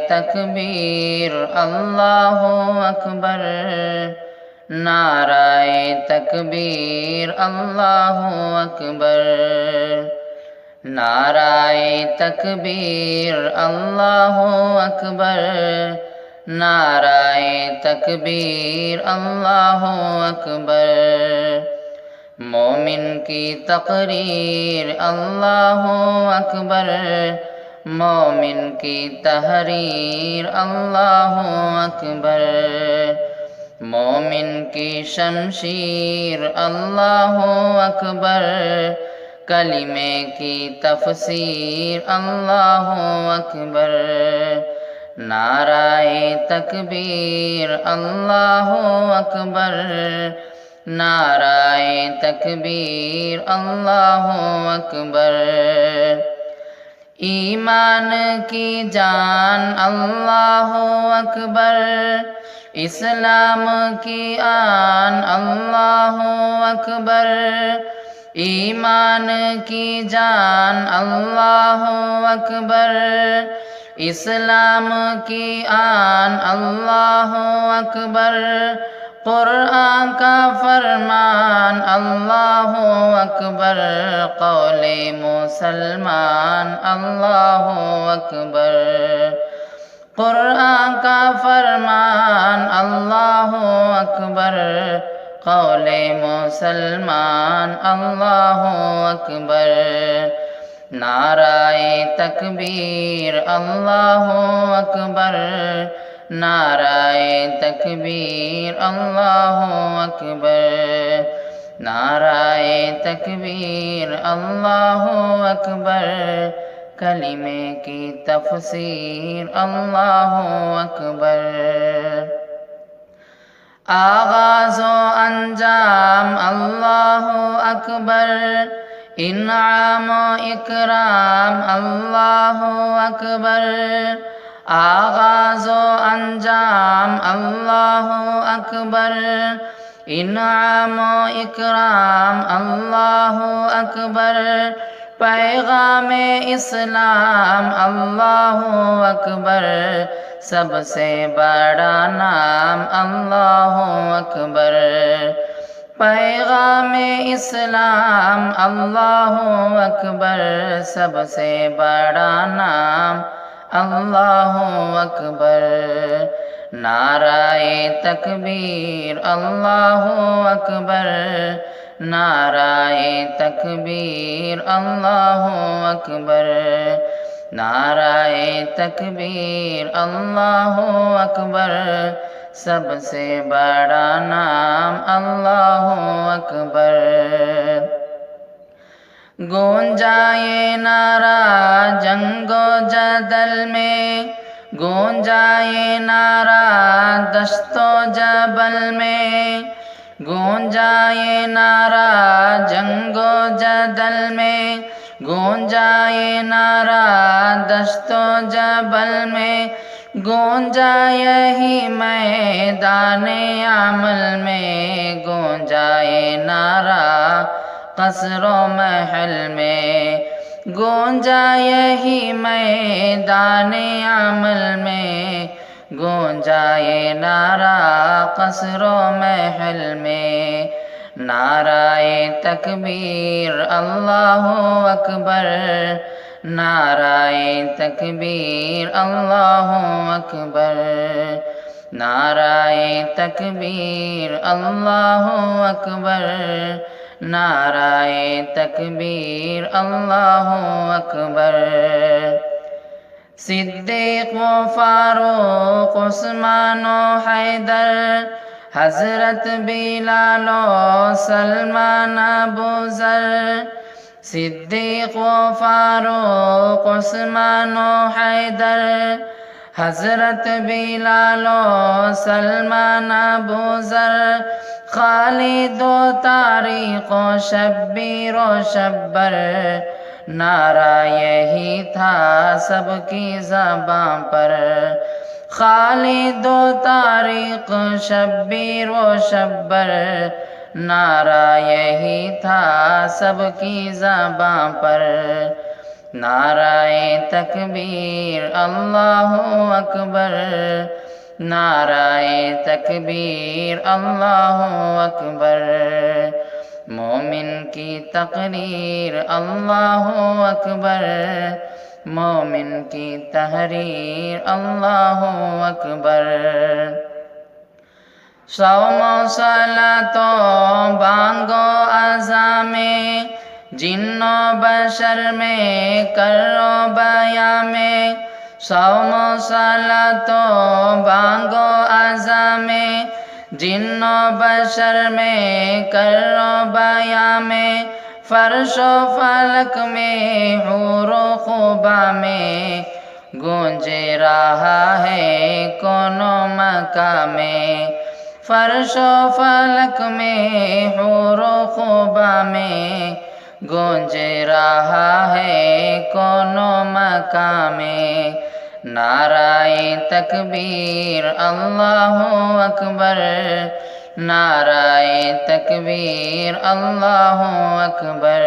تکبیر اللہ اکبر، نعرہ تکبیر اللہ اکبر، نعرہ تکبیر اللہ اکبر، نعرہ تکبیر اللہ اکبر، مومن کی تقریر اللہ اکبر، مومن کی تحریر اللہ اکبر، مومن کی شمشیر اللہ اکبر، کلمے کی تفسیر اللہ اکبر، نعرہ تکبیر اللہ اکبر، نعرہ تکبیر اللہ اکبر، ایمان کی جان اللہ اکبر، اسلام کی آن اللہ اکبر، ایمان کی جان اللہ اکبر، اسلام کی آن اللہ اکبر، قرآن کا فرمان اللہ اکبر، قول مسلمان اللہ اکبر، قرآن کا فرمان اللہ اکبر، قول مسلمان اللہ اکبر، نعرہ تکبیر اللہ اکبر، نعرہ تکبیر اللہ اکبر، نعرہ تکبیر اللہ اکبر، کلمے کی تفسیر اللہ اکبر، آغاز و انجام اللہ اکبر، انعام و اکرام اللہ اکبر، آغاز و انجام اللہ اکبر، انعام و اکرام اللہ اکبر، پیغام اسلام اللہ اکبر، سب سے بڑا نام اللہ اکبر، پیغام اسلام اللہ اکبر، سب سے بڑا نام اللہ اکبر، نعرہ تکبیر اللہ اکبر، نعرہ تکبیر اللہ اکبر، نعرہ تکبیر اللہ اکبر، سب سے بڑا نام اللہ اکبر، گونجائے نعرہ جنگ و جدل میں، گونجائے نعرہ دشت و جبل میں، گونجائے نعرہ جنگ و جدل میں، گونجائے نعرہ دشت و جبل میں، گونجائے ہی میدان عمل میں، گونجائے نعرہ قصر و محل میں، گونجائے ہی میدان عمل میں، گونجائے نعرہ قصر و محل میں، نعرہ تکبیر اللہ اکبر، نعرہ تکبیر اللہ اکبر، نعرہ تکبیر اللہ اکبر، نعرہ تکبیر اللہ اکبر، صدیق و فاروق عثمان و حیدر، حضرت بلال و سلمان ابو ذر، صدیق و فاروق عثمان و حیدر، حضرت بلال و سلمان ابو ذر، خالد و طارق و شبیر و شبر، نعرہ یہی تھا سب کی زبان پر، خالد و طارق شبیر و شبر، نعرہ یہی تھا سب کی زبان پر، نعرہ تکبیر اللہ اکبر، نعرہ تکبیر اللہ اکبر، مومن کی تقریر اللہ اکبر، مومن کی تحریر اللہ اکبر، صوم و صلاۃ و بانگ و اذان میں، جن و بشر میں کر و بیاں میں، صوم و صلاۃ و بانگ و اذان میں، جن و بشر میں کر و بیاں میں، فرش و فلک میں حور و خوبا میں، گونج رہا ہے کون و مکاں میں، فرش و فلک میں حور و خوبا میں، گونج رہا ہے کون و مکاں میں، نعرہ تکبیر اللہ اکبر، نعرہ تکبیر اللہ اکبر،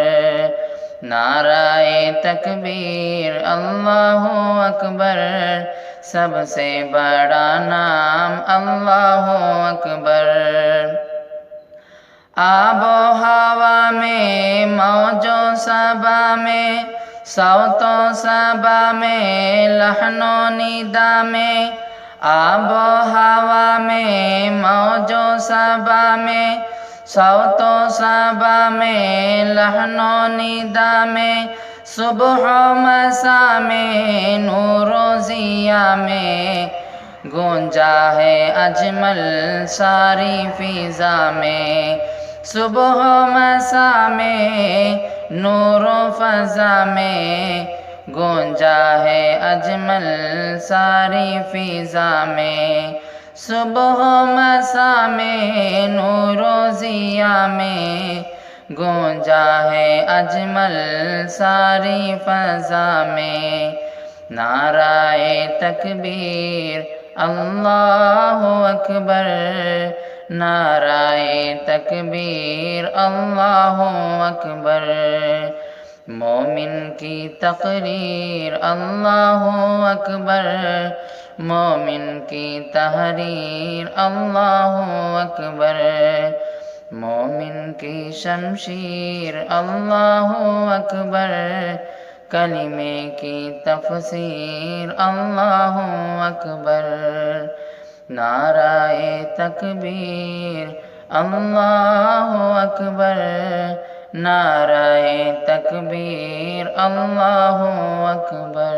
نعرہ تکبیر اللہ اکبر، سب سے بڑا نام اللہ اکبر، آب و ہوا میں موج و صبا میں، صوت و صبا میں لحن و ندا میں، آب و ہوا میں موج و صبا میں، صوت و صبا میں لحن و ندا میں، صبح و مساء میں نور و ضیاء میں، گونجا ہے اجمل ساری فضا میں، صبح و مساء میں نور و فضا میں، گونجا ہے اجمل ساری فضا میں، صبح و مساء میں نور و ضیاء میں، گونجا ہے اجمل ساری فضا میں، نعرہ تکبیر اللہ اکبر، نعرہ تکبیر اللہ اکبر، مومن کی تقریر اللہ اکبر، مومن کی تحریر اللہ اکبر، مومن کی شمشیر اللہ اکبر، کلمے کی تفسیر اللہ اکبر، نعرہ تکبیر اللہ اکبر، نعرہ تکبیر اللہ اکبر۔